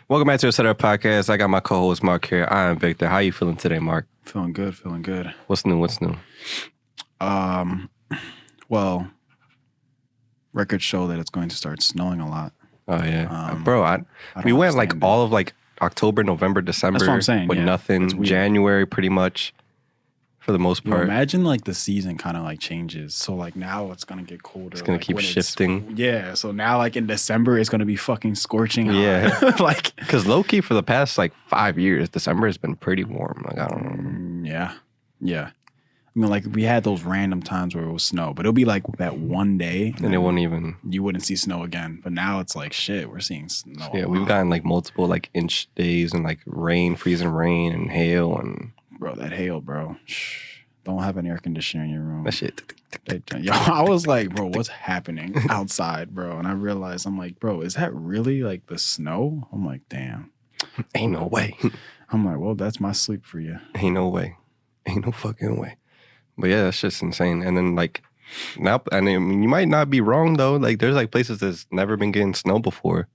Welcome back to the Setup Podcast. I got my co-host Mark here. I am Victor. How you feeling today, Mark? Feeling good, feeling good. What's new? Well, records show that it's going to start snowing a lot. Oh yeah, bro. We went like all of like October, November, December. That's what I'm saying. With nothing. January, pretty much, for the most part. Imagine like the season kind of like changes. So like now it's gonna get colder. It's gonna keep shifting. Yeah. So now like in December it's gonna be fucking scorching hot. Yeah. Like because low key for the past like 5 years, December has been pretty warm. Like I don't know. Yeah. I mean, like we had those random times where it was snow, but it'll be like that one day, and it won't even. You wouldn't see snow again. But now it's like shit. We're seeing snow. Yeah, we've gotten like multiple like inch days and like rain, freezing rain, and hail and. Bro, that hail, bro. Shh. Don't have an air conditioner in your room. That shit. Yo, I was like, bro, what's happening outside, bro? And I realized, I'm like, bro, is that really like the snow? I'm like, damn. Ain't no way. I'm like, well, that's my sleep for you. Ain't no way. Ain't no fucking way. But yeah, that's just insane. And then like now, I mean, you might not be wrong though. Like there's like places that's never been getting snow before,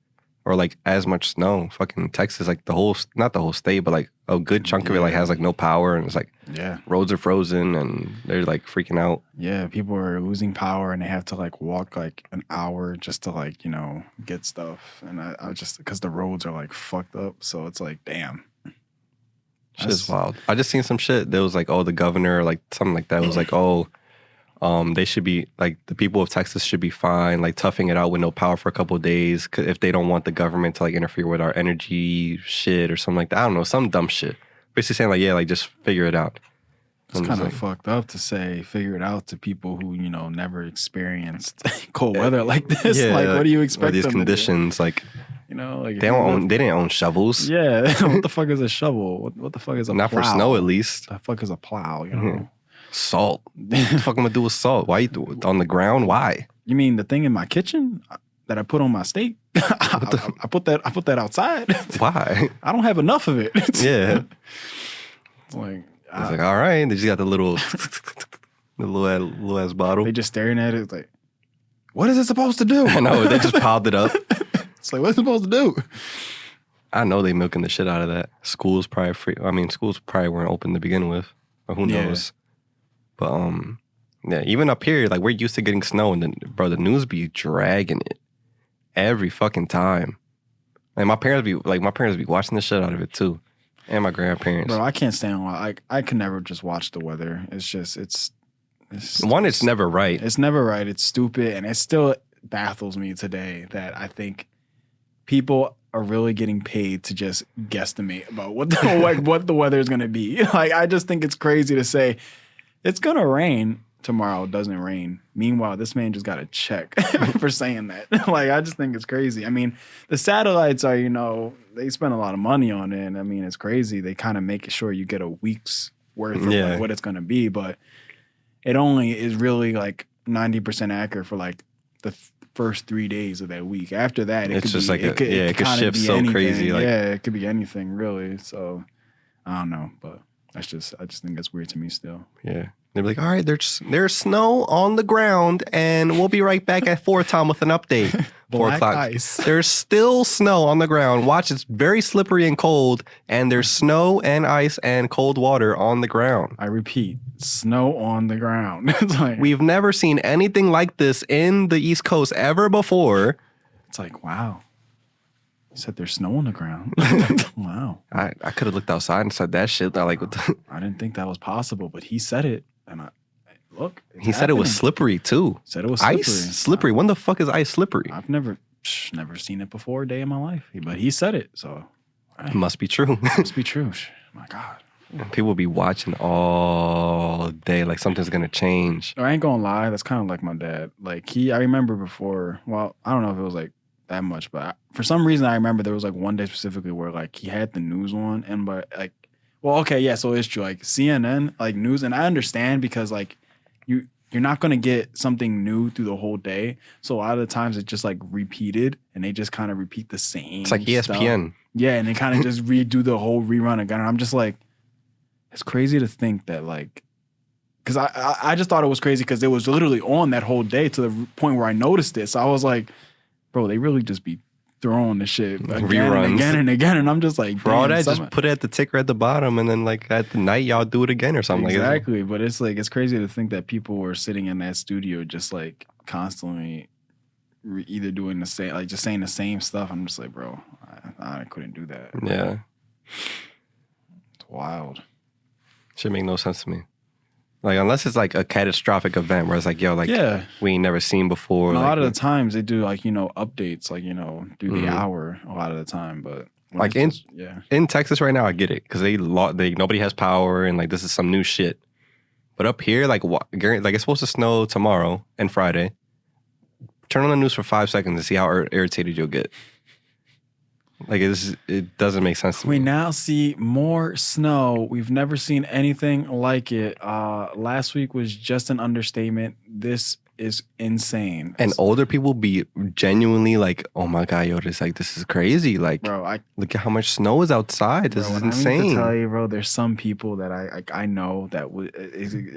or like as much snow. Fucking Texas, like not the whole state, but like a good chunk of it like has like no power, and it's like roads are frozen, and they're like freaking out. Yeah, people are losing power, and they have to like walk like an hour just to like get stuff. And I just because the roads are like fucked up, so it's like damn. Shit's wild. I just seen some shit. There was like, oh, the governor, like something like that was like, oh, they should be like the people of Texas should be fine, like toughing it out with no power for a couple of days if they don't want the government to like interfere with our energy shit or something like that. I don't know, some dumb shit. Basically saying like, yeah, like just figure it out. It's kind of fucked up to say figure it out to people who never experienced cold weather like this. Yeah, like, what do you expect? Or these conditions, like. Like they didn't own shovels. Yeah, what the fuck is a shovel? What the fuck is a not plow? For snow at least. The fuck is a plow? Salt. What the fuck am I gonna do with salt? Why on the ground? Why? You mean the thing in my kitchen that I put on my steak? I put that outside. Why? I don't have enough of it. Yeah. It's like all right. They just got the little ass bottle. They just staring at it like, what is it supposed to do? I know. They just piled it up. It's like, what's it supposed to do? I know they milking the shit out of that. Schools probably free. I mean, schools probably weren't open to begin with, or who knows. But yeah, even up here, like we're used to getting snow, and then bro, the news be dragging it every fucking time. Like my parents be watching the shit out of it too, and my grandparents. Bro, I can't stand. I can never just watch the weather. It's just it's never right. It's never right. It's stupid, and it still baffles me today that I think people are really getting paid to just guesstimate about what the weather is going to be. Like, I just think it's crazy to say it's going to rain tomorrow. It doesn't rain. Meanwhile, this man just got a check for saying that. Like, I just think it's crazy. I mean, the satellites are, they spend a lot of money on it. And I mean, it's crazy. They kind of make sure you get a week's worth of like, what it's going to be. But it only is really like 90% accurate for like the first 3 days of that week. After that, it could shift so anything. Crazy. Like, it could be anything really. So I don't know, but I just think that's weird to me still. Yeah, they're like, all right, there's snow on the ground, and we'll be right back at 4 time with an update. 4 o'clock. Ice. There's still snow on the ground. Watch, it's very slippery and cold, and there's snow and ice and cold water on the ground. I repeat, snow on the ground. It's like, we've never seen anything like this in the East Coast ever before. It's like, wow. You said there's snow on the ground. Wow. I could have looked outside and said that shit. I didn't think that was possible, but he said it, and look. He said it was slippery too. Said it was slippery. Ice slippery. When the fuck is ice slippery? I've never seen it before a day in my life, but he said it, so it must be true. Must be true. My God. People be watching all day, like something's gonna change. I ain't gonna lie, that's kind of like my dad. Like I remember before. Well, I don't know if it was like that much, but for some reason I remember there was like one day specifically where like he had the news on, and but like, well, okay, yeah, so it's true. Like CNN, like news, and I understand because like you're not going to get something new through the whole day. So a lot of the times it's just like repeated, and they just kind of repeat the same. It's like ESPN. Stuff. Yeah, and they kind of just redo the whole rerun again. And I'm just like, it's crazy to think that like, because I just thought it was crazy because it was literally on that whole day to the point where I noticed it. So I was like, bro, they really just be throwing the shit again Reruns. and again and again, and I'm just like, for all that, just put it at the ticker at the bottom, and then like at the night y'all do it again or something. Exactly, but it's like it's crazy to think that people were sitting in that studio just like constantly either doing the same, like just saying the same stuff. I'm just like, bro, I couldn't do that. Yeah, it's wild. Should make no sense to me. Like, unless it's like a catastrophic event where it's like, yo, like, we ain't never seen before. And like, a lot of the times they do like, updates, like, do the hour a lot of the time. But like in Texas right now, I get it because they nobody has power and like this is some new shit. But up here, like it's supposed to snow tomorrow and Friday. Turn on the news for 5 seconds to see how irritated you'll get. Like it doesn't make sense to me. We now see more snow. We've never seen anything like it. Last week was just an understatement. This is insane. And older people be genuinely like, "Oh my god, yo, this is crazy!" Like, bro, look at how much snow is outside. This is insane. I need to tell you, bro, there's some people that I know that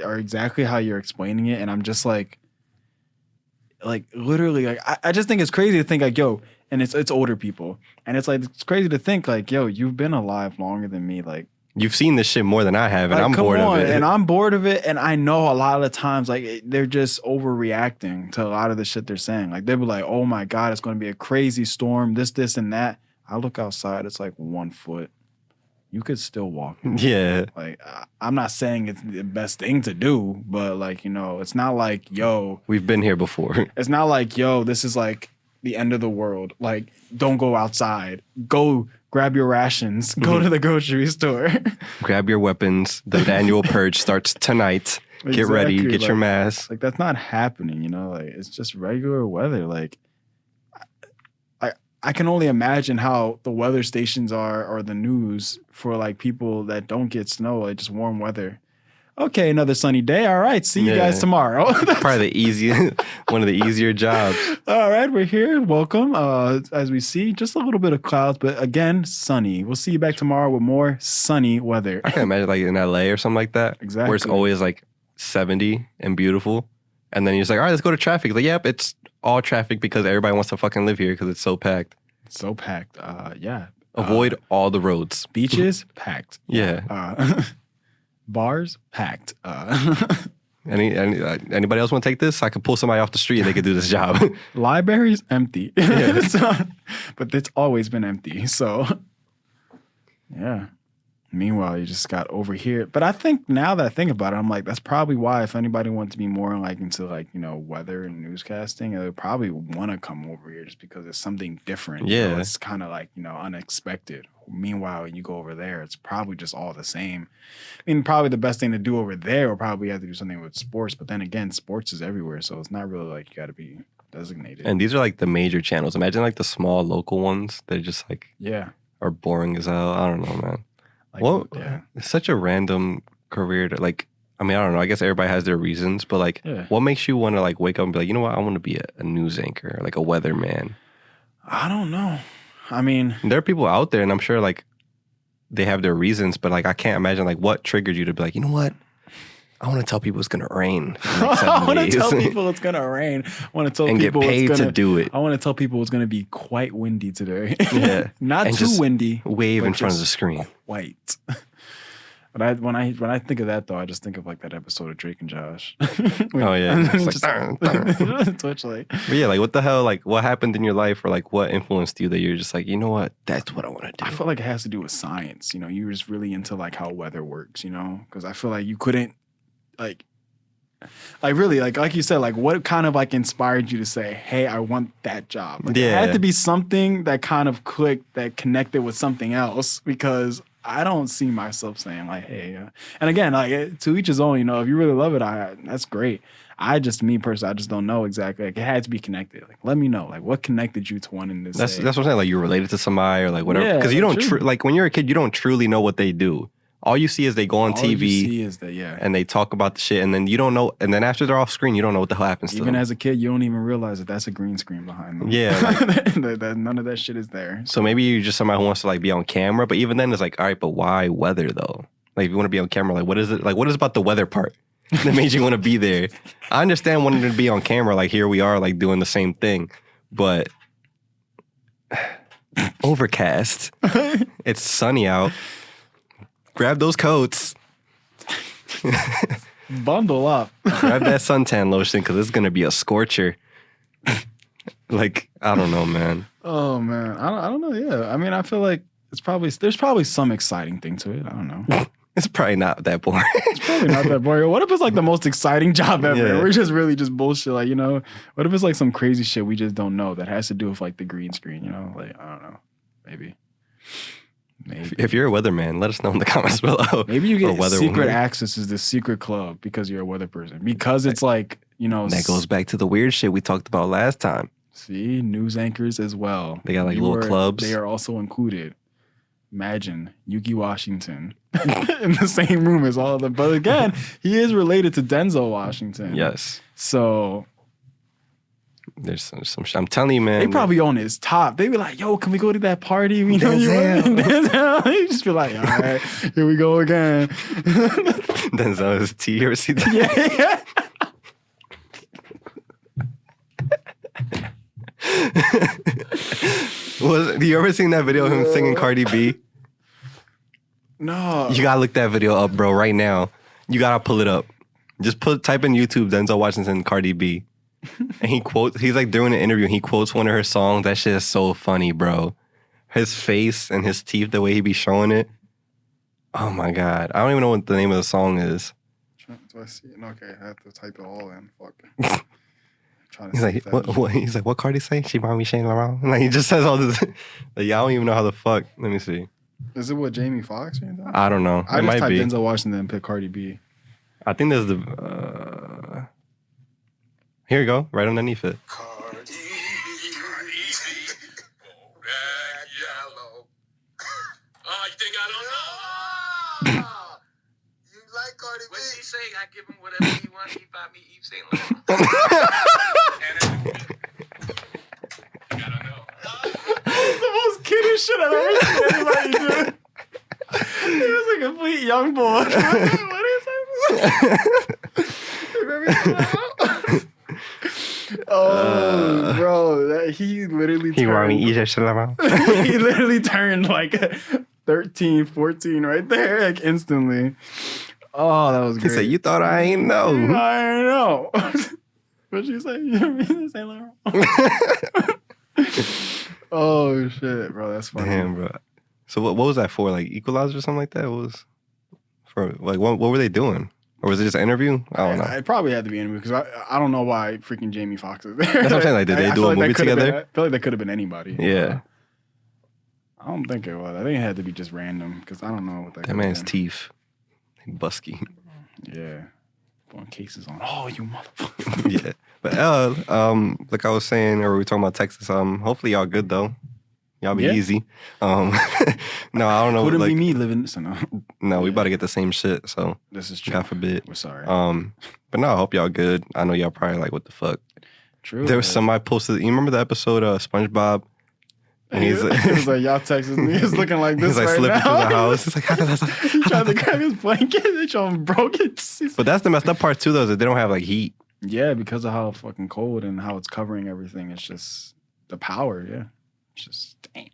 are exactly how you're explaining it, and I'm just like literally, like I just think it's crazy to think like, yo. And it's older people. And it's like, it's crazy to think like, yo, you've been alive longer than me. Like, you've seen this shit more than I have, and I'm bored of it. And I'm bored of it. And I know a lot of the times, like, they're just overreacting to a lot of the shit they're saying. Like, they'll be like, oh my God, it's going to be a crazy storm, this, and that. I look outside, it's like 1 foot. You could still walk. Yeah. Like, I'm not saying it's the best thing to do, but like, it's not like, yo. We've been here before. It's not like, yo, this is like the end of the world. Like, don't go outside. Go grab your rations. Go to the grocery store. Grab your weapons. The annual purge starts tonight. Get ready. Get your mask. Like, that's not happening, Like, it's just regular weather. Like, I can only imagine how the weather stations are or the news for, like, people that don't get snow, like, just warm weather. Okay, another sunny day. All right, see you guys tomorrow. Probably one of the easier jobs. All right, we're here. Welcome. As we see, just a little bit of clouds, but again, sunny. We'll see you back tomorrow with more sunny weather. I can imagine like in LA or something like that. Exactly. Where it's always like 70 and beautiful. And then you're just like, all right, let's go to traffic. Like, yep, it's all traffic because everybody wants to fucking live here because it's so packed. So packed. Yeah. Avoid all the roads. Beaches, packed. Yeah. Bars packed. Anybody else want to take this? I could pull somebody off the street and they could do this job. Libraries empty. Yeah. But it's always been empty. So yeah. Meanwhile, you just got over here. But I think now that I think about it, I'm like, that's probably why if anybody wants to be more like into like, weather and newscasting, they would probably want to come over here just because it's something different. Yeah. It's kind of like, unexpected. Meanwhile, you go over there, it's probably just all the same. I mean, probably the best thing to do over there would probably have to do something with sports. But then again, sports is everywhere. So it's not really like you got to be designated. And these are like the major channels. Imagine like the small local ones. They're just like, are boring as hell. I don't know, man. Like, it's such a random career to like, I mean, I don't know. I guess everybody has their reasons, but like, what makes you want to like wake up and be like, you know what? I want to be a news anchor, like a weatherman. I don't know. I mean, there are people out there and I'm sure like they have their reasons, but like, I can't imagine like what triggered you to be like, you know what? I want to tell people it's going to rain. I want to tell people it's going to rain. I want to tell people get paid to do it. I want to tell people it's going to be quite windy today. Yeah. Not and too windy. Wave in front of the screen. Quite. But when I think of that though, I just think of like that episode of Drake and Josh. Oh yeah. It's like, Twitch like. But yeah, like what the hell, like what happened in your life or like what influenced you that you're just like, you know what, that's what I want to do. I feel like it has to do with science. You were just really into like how weather works, because I feel like you couldn't like really like you said, like what kind of like inspired you to say, hey, I want that job? Like, it had to be something that kind of clicked, that connected with something else, because I don't see myself saying like, hey, and again, like to each his own, if you really love it, that's great. Me personally, I just don't know exactly. Like it had to be connected. Like let me know, like what connected you to wanting this. That's what I'm saying. Like you're related to somebody or like whatever. Because you don't like when you're a kid, you don't truly know what they do. All you see is they go on TV you see is that, and they talk about the shit, and then you don't know, and then after they're off screen, you don't know what the hell happens to them. Even as a kid, you don't even realize that that's a green screen behind them. Yeah. that none of that shit is there. So maybe you're just somebody who wants to like be on camera, but even then it's like, all right, but why weather though? Like if you want to be on camera, like what is it? Like what is about the weather part that made you want to be there? I understand wanting to be on camera, like here we are like doing the same thing, but Overcast. It's sunny out. Grab those coats. Bundle up. Grab that suntan lotion because it's gonna be a scorcher. Like, I don't know, man. Oh man, I don't know. Yeah, I mean, I feel like there's probably some exciting thing to it. I don't know. It's probably not that boring. It's probably not that boring. What if it's like the most exciting job ever? Yeah. We're just really just bullshit. Like, you know, what if it's like some crazy shit we just don't know that has to do with like the green screen? You know, like I don't know. Maybe. If you're a weatherman, let us know in the comments below. Maybe you get weather secret woman. access to this secret club because you're a weather person. Because it's like, you know, That goes back to the weird shit we talked about last time. see, news anchors as well. They got like little clubs. They are also included. Imagine Yuki Washington in the same room as all of them. But again, he is related to Denzel Washington. Yes. So There's some shit. I'm telling you, man. they probably on his top. They be like, yo, can we go to that party? We know you Denzel. They just be like, all right, here we go again. Denzel is T. You ever see that? Yeah. Do you ever seen that video of him singing Cardi B? No. You gotta look that video up, bro, right now. You gotta pull it up. Just type in YouTube Denzel Washington Cardi B. And he's like doing an interview and he quotes one of her songs. That shit is so funny, bro. His face and his teeth, the way he be showing it. Oh my God. I don't even know what the name of the song is. Do I see it? Okay, I have to type it all in. Fuck. He's like, what? He's like, what Cardi say? She brought me Shane Laurent. Like, he just says all this. Like, I don't even know how the fuck. Let me see. Is it what Jamie Foxx or anything? I don't know. I It just might typed be. Denzel Washington and pick Cardi B. I think there's the. Here you go, right underneath it. Cardi B, that yellow. Oh, you think I don't know? You like Cardi B? What's he say? I give him whatever he wants. He buy me Yves Saint Laurent. I don't know. That's the most kiddish shit I've ever seen anybody do. He was a complete young boy. What is that? Oh, bro, he literally He brought me turned, Yves Saint Laurent. he literally turned like 13, 14 right there, like instantly. Oh, that was He great. said, "You thought I ain't know." I know. What'd you say? You don't mean to say Laurent? Oh shit, bro, that's funny. Damn, bro. So what was that for? Like Equalizer or something like that? What was for like what were they doing? Or was it just an interview? I don't know. It probably had to be an interview because I don't know why freaking Jamie Foxx is there. That's what I'm saying. Like, did they do feel a movie that could've together? I feel like that could have been anybody. Yeah. I don't think it was. I think it had to be just random because I don't know what that. That could've man's been. teeth. Busky. Yeah. Putting cases on. Oh, you motherfucker. Yeah. But like I was saying, or we were talking about Texas, hopefully y'all good though. Y'all be Yeah. easy. No, I don't know. Couldn't Like, be me living. So no, no, we about to get the same shit, so this is true. God forbid. We're sorry. But no, I hope y'all good. I know y'all probably like, what the fuck? True. There was somebody posted, you remember the episode of SpongeBob? And He he's like, was like, y'all Texas niggas looking like this he's like right slipping now. through the house. He's like, He tried to grab his blanket. They show him broken. but that's the messed up part too, though, is that they don't have like heat. Yeah, because of how fucking cold and how it's covering everything. It's just the power. Yeah. It's just, damn.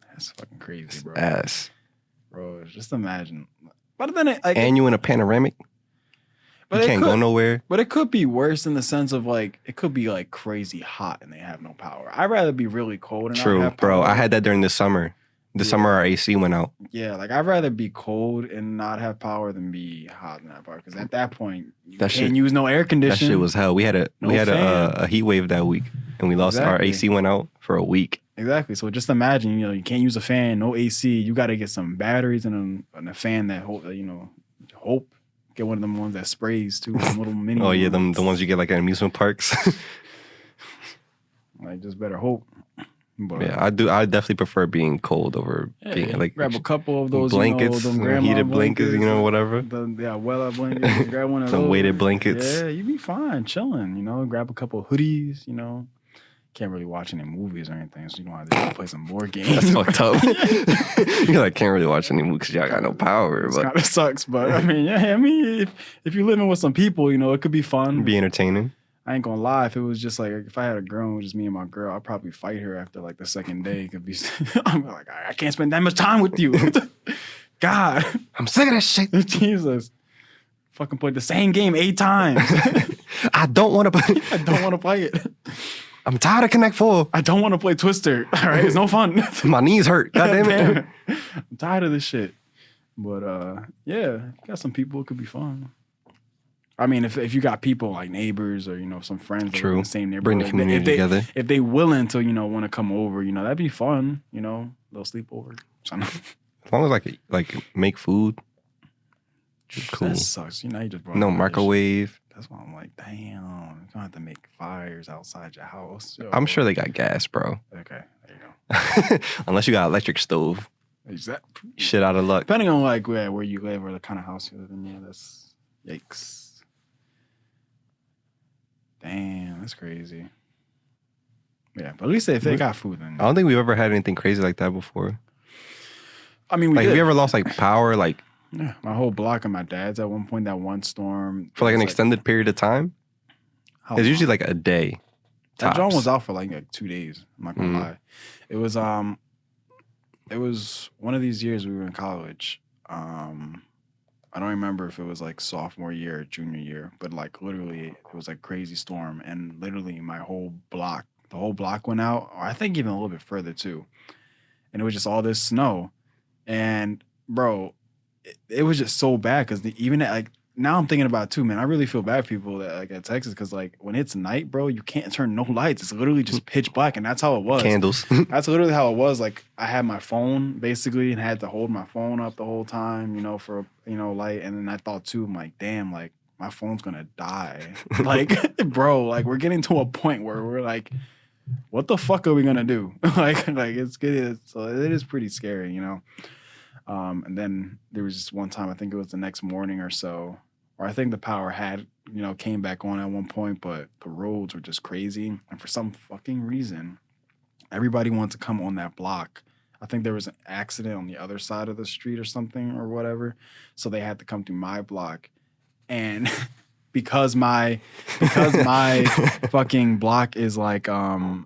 That's fucking crazy, bro. Ass. Bro, just imagine. But then it, like, And you in a panoramic, but you it can't could, go nowhere. But it could be worse in the sense of like, it could be like crazy hot and they have no power. I'd rather be really cold and True, not have bro. power. I had that during the summer. The Yeah. summer our AC went out. Yeah, like I'd rather be cold and not have power than be hot and have power. Because at that point, you That can't shit- use no air That conditioning. shit was hell. We had No a fan. heat wave that week, and we lost our Exactly. AC went out for a week. Exactly. So just imagine, you can't use a fan, no AC. You got to get some batteries and a fan that hope. Get one of them ones that sprays too. Them little mini. Oh yeah, ones. the ones you get like at amusement parks. Like just better hope. But Yeah, I do. I definitely prefer being cold over being like grab a couple of those blankets, them grandma heated blankets, whatever. Well blankets. Grab one of Some those. weighted blankets. Yeah, you be fine chilling. Grab a couple of hoodies. Can't really watch any movies or anything, so you don't have to go play some board games. That's fucked up. You're like, can't really watch any movies because y'all got no power, It but kind of sucks, but I mean, if you're living with some people, it could be fun. be entertaining. I ain't gonna lie. If it was just like if I had a girl and it was just me and my girl, I'd probably fight her after like the second day. Could be. I'm like, I can't spend that much time with you. God, I'm sick of that shit. Jesus, fucking played the same game 8 times. I don't want to play. I don't want to play it. I'm tired of Connect 4. I don't want to play Twister. All right, it's no fun. My knees hurt. God damn it. I'm tired of this shit. But yeah, if you got some people, it could be fun. I mean, if you got people like neighbors or some friends that live in the same neighborhood, bring the community together. If they willing to want to come over, that'd be fun. They'll sleep over. So, as long as like make food, cool. That sucks. You just brought no microwave. That's why I'm like, damn, you don't have to make fires outside your house. Yo. I'm sure they got gas, bro. Okay, there you go. Unless you got electric stove. Exactly. Shit out of luck. Depending on like where you live or the kind of house you live in, yeah, that's yikes. Damn, that's crazy. Yeah, but at least if they got food, then I don't think we've ever had anything crazy like that before. I mean, have you ever lost like power, like yeah, my whole block of my dad's at one point. That one storm for like an extended period of time? It's usually like a day. That John was out for like 2 days. I'm not gonna lie. It was one of these years we were in college. I don't remember if it was like sophomore year or junior year, but like literally it was like crazy storm, and literally the whole block went out, or I think even a little bit further too. And it was just all this snow, and bro, it was just so bad because even like now I'm thinking about it too, man. I really feel bad for people that like at Texas because like when it's night, bro, you can't turn no lights. It's literally just pitch black, and that's how it was. Candles. That's literally how it was. Like I had my phone basically and had to hold my phone up the whole time, for light. And then I thought too, I'm like, damn, like my phone's gonna die. Like, bro, like we're getting to a point where we're like, what the fuck are we gonna do? like it's good. So it is pretty scary, And then there was just one time, I think it was the next morning or so, where I think the power had, came back on at one point, but the roads were just crazy. And for some fucking reason, everybody wanted to come on that block. I think there was an accident on the other side of the street or something or whatever. So they had to come through my block. And because my fucking block is like a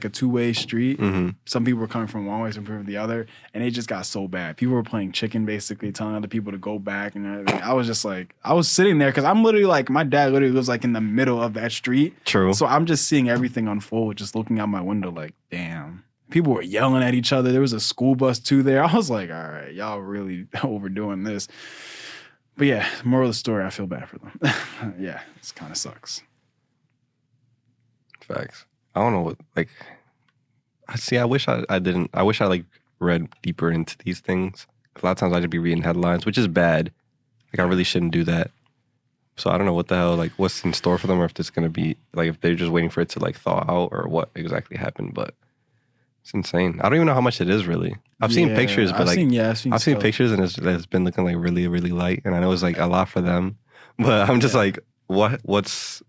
two-way street. Mm-hmm. Some people were coming from one way, some people from the other, and it just got so bad. People were playing chicken, basically, telling other people to go back and everything. I was just like, I was sitting there because I'm literally like, my dad literally lives like in the middle of that street. True. So I'm just seeing everything unfold, just looking out my window like, damn. People were yelling at each other. There was a school bus too there. I was like, all right, y'all really overdoing this. But yeah, moral of the story, I feel bad for them. Yeah, it kind of sucks. Facts. I don't know what, like, I wish I didn't. I wish I, like, read deeper into these things. A lot of times I just be reading headlines, which is bad. Like, I really shouldn't do that. So I don't know what the hell, like, what's in store for them, or if it's going to be, like, if they're just waiting for it to, like, thaw out, or what exactly happened. But it's insane. I don't even know how much it is, really. I've seen pictures, but, I've seen pictures, and it's been looking, like, really, really light. And I know it's, like, a lot for them. But I'm just like, what's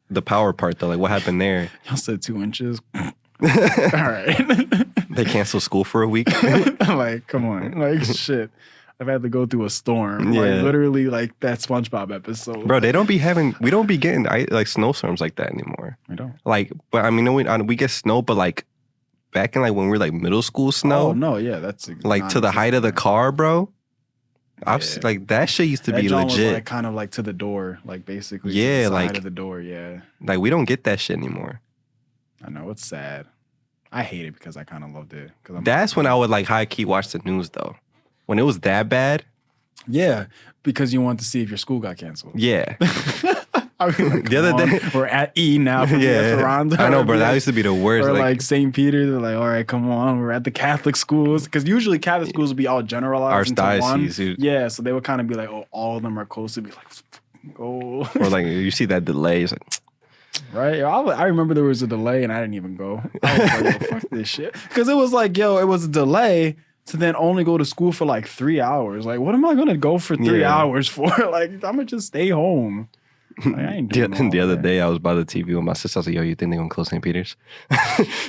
the power part, though? Like, what happened there? Y'all said 2 inches. All right. They canceled school for a week. Like, come on. Like, shit. I've had to go through a storm. Yeah. Like, literally, like, that SpongeBob episode. Bro, we don't be getting, like, snowstorms like that anymore. We don't. Like, but, I mean, we get snow, but, like, back in, like, when we were, like, middle school snow. Oh, no, yeah, that's... Like, to the height of the car, bro. I've seen, like, that shit used to be John legit. Was, like, kind of, like, to the door. Like, basically, yeah, to the side like, of the door, yeah. Like, we don't get that shit anymore. I know, it's sad. I hate it because I kind of loved it. That's when I would, like, high-key watch the news, though. When it was that bad. Yeah, because you want to see if your school got canceled. Yeah. I mean, like, the other day, we're at E now from Esperanza. I know, bro. That used to be the worst. Or like St. Peter, they're like, all right, come on, we're at the Catholic schools, because usually Catholic schools would be all generalized into one. Yeah, so they would kind of be like, oh, all of them are close to be like, oh. Or like you see that delay, it's like, right? I remember there was a delay and I didn't even go. I was like, yo, fuck this shit, because it was like, yo, it was a delay to then only go to school for like 3 hours. Like, what am I gonna go for 3 hours for? Like, I'm gonna just stay home. Like, I ain't doing the other day, I was by the TV with my sister. I was like, yo, you think they're going to close St. Peter's?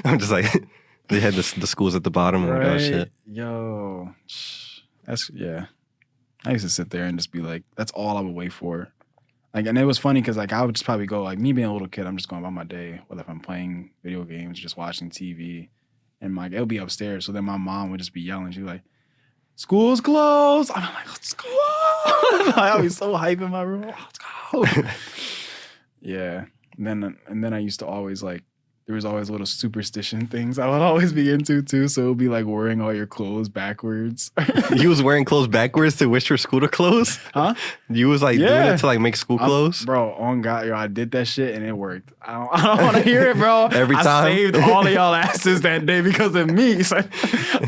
I'm just like, they had the schools at the bottom. I'm like, oh, shit. Yo. That's, yeah. I used to sit there and just be like, that's all I would wait for. Like, and it was funny because like I would just probably go like me being a little kid, I'm just going about my day, whether if I'm playing video games, just watching TV, and like it'll be upstairs. So then my mom would just be yelling. She'd be like, "School's closed." I'm like, "Let's go!" Like, I'll be so hype in my room. Let's go. Yeah. And then I used to always like. There was always little superstition things I would always be into too. So it would be like wearing all your clothes backwards. You was wearing clothes backwards to wish for school to close? Huh? You was like doing it to like make school close? Bro, on God, yo, I did that shit and it worked. I don't want to hear it, bro. Every time? I saved all of y'all asses that day because of me. So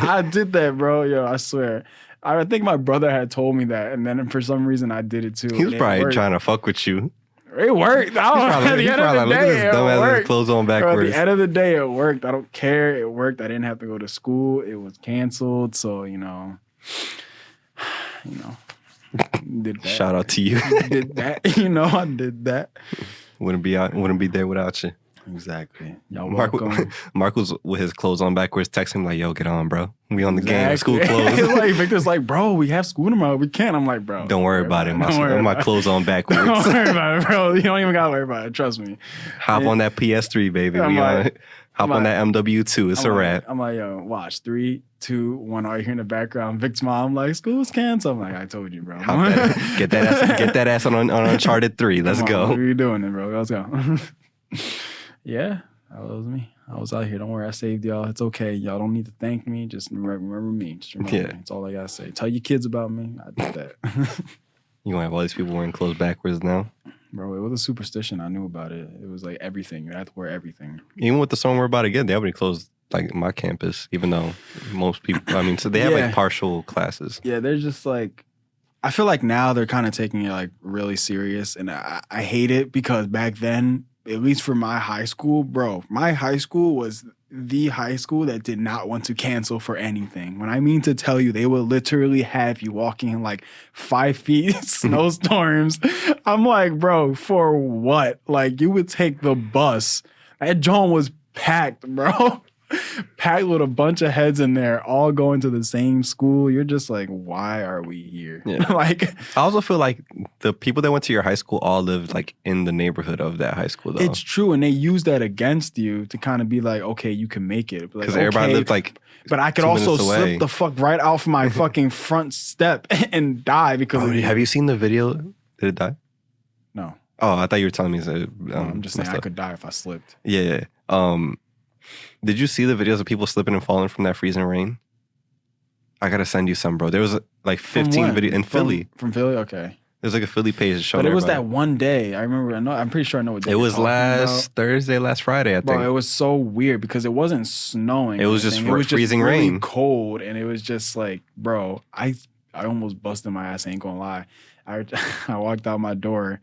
I did that, bro. Yo, I swear. I think my brother had told me that, and then for some reason I did it too. He was probably trying to fuck with you. It worked. At the end of the day, it worked. Clothes on backwards. Bro, at the end of the day, it worked. I don't care. It worked. I didn't have to go to school. It was canceled. So, you know, did that. Shout out to you. Did that. I did that. Wouldn't be there without you. Exactly. Y'all Mark was with his clothes on backwards, texting him like, "Yo, get on, bro. We on the game. School closed." Like Victor's like, "Bro, we have school tomorrow. We can't." I'm like, "Bro, don't worry about it. My clothes on backwards. Don't worry about it, bro. You don't even gotta worry about it. Trust me. Hop on that PS3, baby. Hop on that MW2. It's a wrap." I'm like, yo, watch 3, 2, 1. All you hear in the background, Vic's mom like, "School's canceled." I'm like, "I told you, bro. Get that ass on Uncharted 3. Let's go." What are you doing, it, bro? Let's go." Yeah. That was me. I was out here. Don't worry, I saved y'all. It's okay. Y'all don't need to thank me. Just remember me. Just remember me. That's all I gotta say. Tell your kids about me. I did that. You gonna have all these people wearing clothes backwards now? Bro, it was a superstition. I knew about it. It was like everything. You had to wear everything. Even with the song we're about to get, they already closed like my campus, even though most people, so they have like partial classes. Yeah, they're just like, I feel like now they're kind of taking it like really serious. And I hate it because back then, at least for my high school, bro, my high school was the high school that did not want to cancel for anything. When I mean to tell you, they would literally have you walking in like 5 feet snowstorms. I'm like, bro, for what? Like, you would take the bus. That John was packed, bro. Packed with a bunch of heads in there, all going to the same school. You're just like, why are we here? Yeah. Like, I also feel like the people that went to your high school all lived like in the neighborhood of that high school, though. It's true, and they use that against you to kind of be like, okay, you can make it. Because like, everybody lived like, but I could also slip the fuck right off my fucking front step and die because. Oh, have you seen the video? Did it die? No. Oh, I thought you were telling me. I'm just saying I could die if I slipped. Yeah. Did you see the videos of people slipping and falling from that freezing rain? I gotta send you some, bro. There was like 15 videos in Philly. From Philly? Okay. There's like a Philly page showing. But it was that one day. I remember. I'm pretty sure I know what day. It was last Thursday, last Friday, I think. Bro, it was so weird because it wasn't snowing. It was just freezing really rain. Cold, and it was just like, bro, I almost busted my ass. I ain't gonna lie. I walked out my door.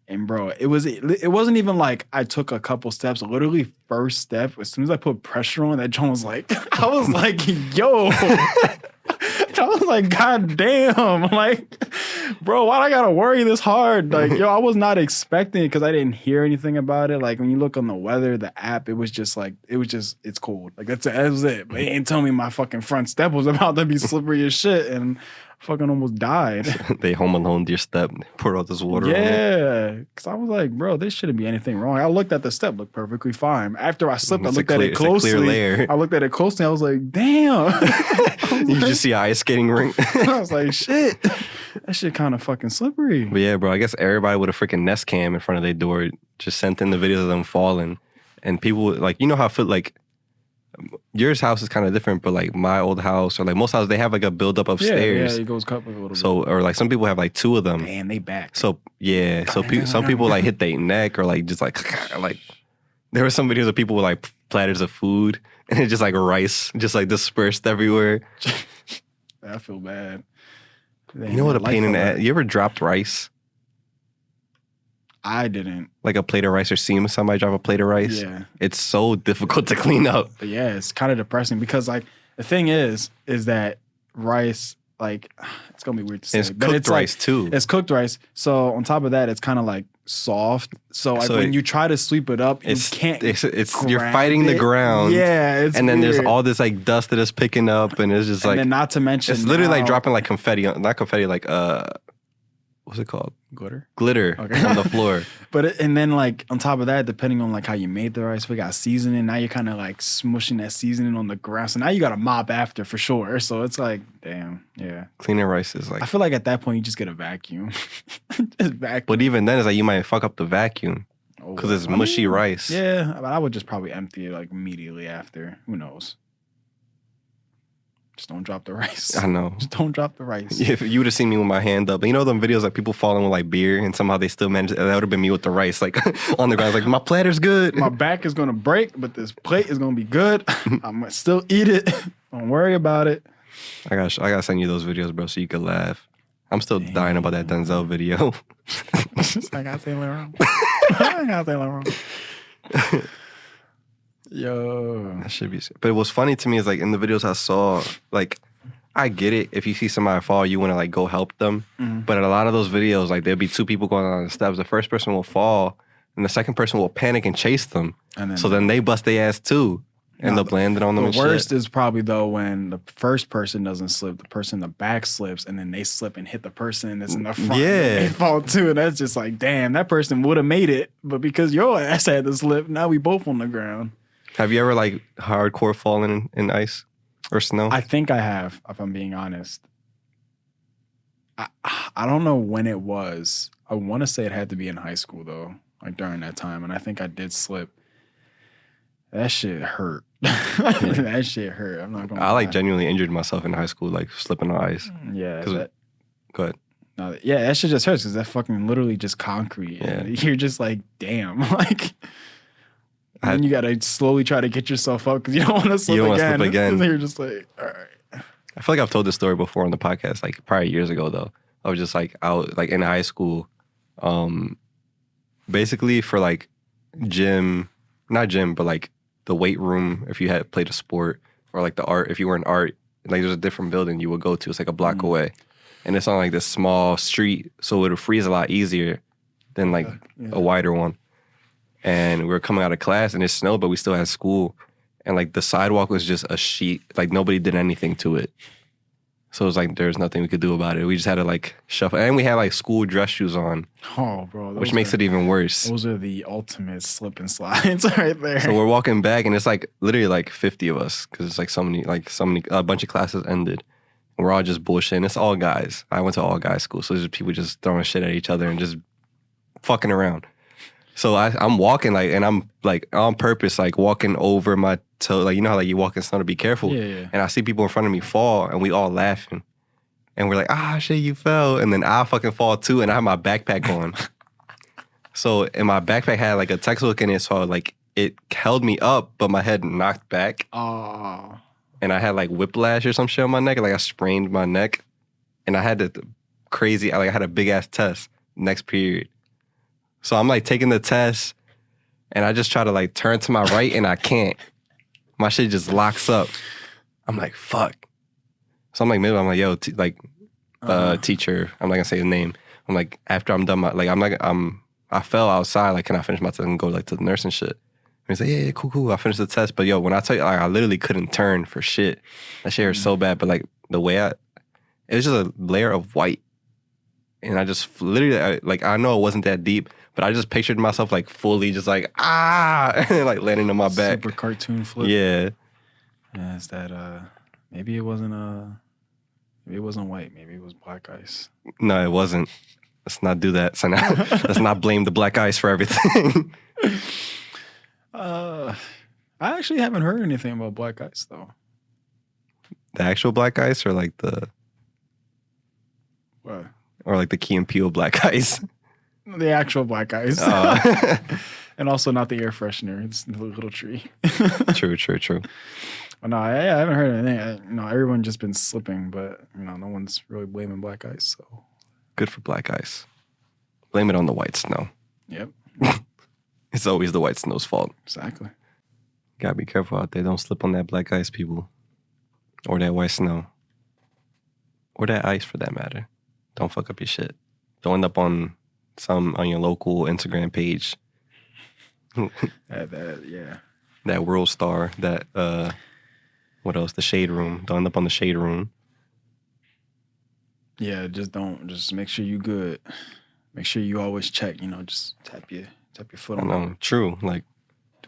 And bro, it wasn't even like I took a couple steps. Literally, first step, as soon as I put pressure on, that John was like, I was like, yo. I was like, God damn. Like, bro, why do I gotta worry this hard? Like, yo, I was not expecting it because I didn't hear anything about it. Like, when you look on the weather, the app, it's cold. Like, that was it. But it didn't tell me my fucking front step was about to be slippery as shit. And fucking almost died. They home alone your step, poured all this water on it. Yeah, because I was like, bro, this shouldn't be anything wrong. I looked at the step, looked perfectly fine. After I slipped, I looked at it closely. It's a clear layer. I looked at it closely. I was like, damn. You just see an ice skating rink. I was like, shit. That shit kind of fucking slippery. But yeah, bro, I guess everybody with a freaking Nest Cam in front of their door just sent in the videos of them falling. And people, like, you know how yours house is kind of different, but like my old house or like most houses, they have like a buildup of stairs. Yeah, it goes up a little bit. So, or like some people have like 2 of them. Damn, they back. So, yeah. So some people like hit their neck or like just like there were some videos of people with like platters of food and it's just like rice, just like dispersed everywhere. I feel bad. You know what a pain in the ass? You ever dropped rice? I didn't. Like a plate of rice or seen somebody drop a plate of rice? Yeah. It's so difficult to clean up. But yeah, it's kind of depressing because like the thing is that rice, like it's gonna be weird to say. It's but cooked it's rice like, too. It's cooked rice. So on top of that, it's kind of like soft. So like when you try to sweep it up, you can't. You're fighting the ground. Yeah, it's and then weird. there's all this like dust that is picking up, and it's just like. And then not to mention, it's literally like dropping like confetti, not confetti, like what's it called? Glitter. Glitter on the floor. But and then like on top of that, depending on like how you made the rice, we got seasoning. Now you're kind of like smushing that seasoning on the ground. So now you got to mop after for sure. So it's like, damn, yeah. Cleaning rice is like. I feel like at that point you just get a vacuum. Just vacuum. But even then, it's like you might fuck up the vacuum because it's mushy rice. Yeah, but I would just probably empty it like immediately after. Who knows? Just don't drop the rice. I know. Just don't drop the rice. If you would have seen me with my hand up, you know them videos like people falling with like beer and somehow they still manage. That would have been me with the rice like on the ground. Like my platter's good. My back is gonna break, but this plate is gonna be good. I'm gonna still eat it. Don't worry about it. I gotta send you those videos, bro, so you could laugh. I'm still dying about that Denzel video. I gotta say wrong. I gotta say wrong. Yo, that should be. But what's funny to me is like in the videos I saw, like I get it. If you see somebody fall, you want to like go help them. Mm-hmm. But in a lot of those videos, like there'll be two people going on the steps. The first person will fall, and the second person will panic and chase them. And then, so then they bust their ass too, and they'll land it on them. The and worst shit. is probably though when the first person doesn't slip, the person in the back slips, and then they slip and hit the person that's in the front. Yeah, and they fall too, and that's just like, damn, that person would have made it, but because your ass had to slip, now we both on the ground. Have you ever like hardcore fallen in ice or snow? I think I have, if I'm being honest. I don't know when it was. I want to say it had to be in high school though, like during that time, and I think I did slip. That shit hurt. That shit hurt. I'm not gonna. I like genuinely injured myself in high school, like slipping on ice. Yeah. Go ahead. No, yeah, that shit just hurts because that fucking literally just concrete. Yeah. And you're just like, damn, like. And then you gotta slowly try to get yourself up because you don't want to slip again. You're just like, all right. I feel like I've told this story before on the podcast, like probably years ago though. I was just like out like in high school, basically for like not gym, but like the weight room if you had played a sport or like the art, if you were in art, like there's a different building you would go to. It's like a block away. And it's on like this small street, so it'll freeze a lot easier than like a wider one. And we were coming out of class and it snowed, but we still had school. And like the sidewalk was just a sheet. Like nobody did anything to it. So it was like there's nothing we could do about it. We just had to like shuffle. And we had like school dress shoes on. Oh, bro. Which makes it even worse. Those are the ultimate slip and slides right there. So we're walking back and it's like literally like 50 of us. Cause it's like a bunch of classes ended. And we're all just bullshitting. It's all guys. I went to all guys school. So there's people just throwing shit at each other and just fucking around. So I'm walking like, and I'm like on purpose, like walking over my toe. Like, you know how like you walk in snow to be careful. Yeah. And I see people in front of me fall and we all laughing. And we're like, ah, shit, you fell. And then I fucking fall too. And I have my backpack on. So, and my backpack had like a textbook in it. So like it held me up, but my head knocked back. Oh. And I had like whiplash or some shit on my neck. Like I sprained my neck. And I had I had a big ass test next period. So I'm like taking the test and I just try to like turn to my right and I can't. My shit just locks up. I'm like, fuck. So I'm like, yo, teacher, I'm not gonna say his name. I'm like, after I'm done I fell outside, like, can I finish my test and go like to the nurse and shit? And he's like, yeah, cool. I finished the test. But yo, when I tell you, like, I literally couldn't turn for shit. That shit hurt so bad. But like the way it was just a layer of white. And I just literally, I know it wasn't that deep, but I just pictured myself like fully just like, and like landing on my back. Super cartoon flip. Yeah. Yeah, it's that, maybe it wasn't white. Maybe it was black ice. No, it wasn't. Let's not do that. So now, let's not blame the black ice for everything. I actually haven't heard anything about black ice though. The actual black ice or like the... What? Or like the Key and Peele black ice? The actual black ice. And also not the air freshener. It's the little tree. True. Well, no, I haven't heard anything. Everyone just been slipping, but no one's really blaming black ice. So good for black ice. Blame it on the white snow. Yep. It's always the white snow's fault. Exactly. Gotta be careful out there. Don't slip on that black ice, people. Or that white snow. Or that ice, for that matter. Don't fuck up your shit. Don't end up on your local Instagram page. Yeah. That World Star, that, what else? The Shade Room. Don't end up on the Shade Room. Yeah, just make sure you good. Make sure you always check, just tap your foot I on know, true. Like,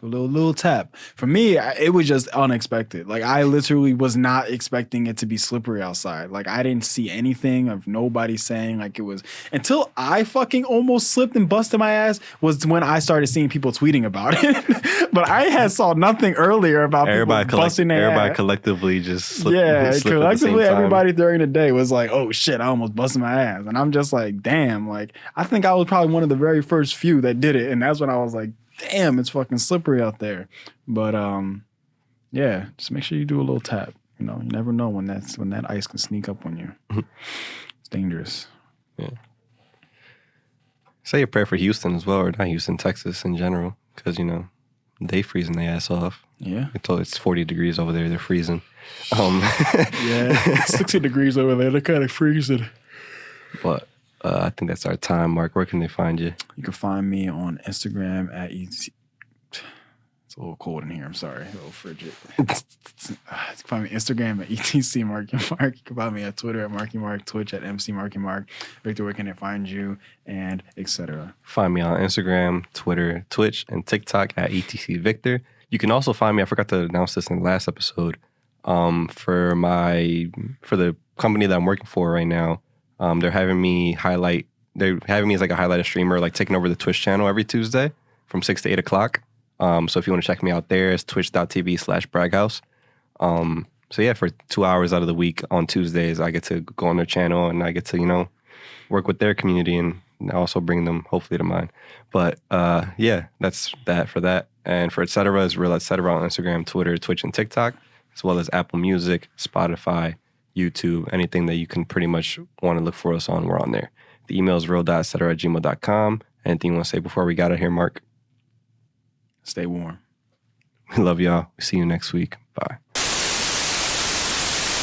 do a little tap. For me, it was just unexpected. Like I literally was not expecting it to be slippery outside. Like I didn't see anything of nobody saying like it was until I fucking almost slipped and busted my ass was when I started seeing people tweeting about it. But I had saw nothing earlier about people busting their everybody ass. collectively just slipped. Yeah, slipped at the same collectively time. everybody during the day was like, "Oh shit, I almost busted my ass," and I'm just like, "Damn!" Like I think I was probably one of the very first few that did it, and that's when I was like, "Damn, it's fucking slippery out there." But yeah, just make sure you do a little tap. You never know when that ice can sneak up on you. It's dangerous. Yeah. Say a prayer for Houston as well, or not Houston, Texas in general, because they freezing their ass off. Yeah. It's 40 degrees over there. They're freezing. Yeah, it's 60 degrees over there. They're kind of freezing. But I think that's our time, Mark. Where can they find you? You can find me on Instagram at It's a little cold in here. I'm sorry. A little frigid. You can find me on Instagram at ETC Marky Mark. You can find me at Twitter at Marky Mark, Twitch at MC Marky Mark. Victor, where can they find you? And etc. Find me on Instagram, Twitter, Twitch, and TikTok at ETC Victor. You can also find me, I forgot to announce this in the last episode, for the company that I'm working for right now. They're having me as like a highlighter streamer, like taking over the Twitch channel every Tuesday from 6 to 8 o'clock. So if you want to check me out there, it's twitch.tv/braghouse. So yeah, for 2 hours out of the week on Tuesdays, I get to go on their channel and I get to, work with their community and also bring them hopefully to mine. But yeah, that's that for that. And for etc. is Real Etc. on Instagram, Twitter, Twitch, and TikTok, as well as Apple Music, Spotify, YouTube, anything that you can pretty much want to look for us on, we're on there. The email is real.etc@gmail.com. Anything you want to say before we got out here, Mark? Stay warm. We love y'all. See you next week. Bye.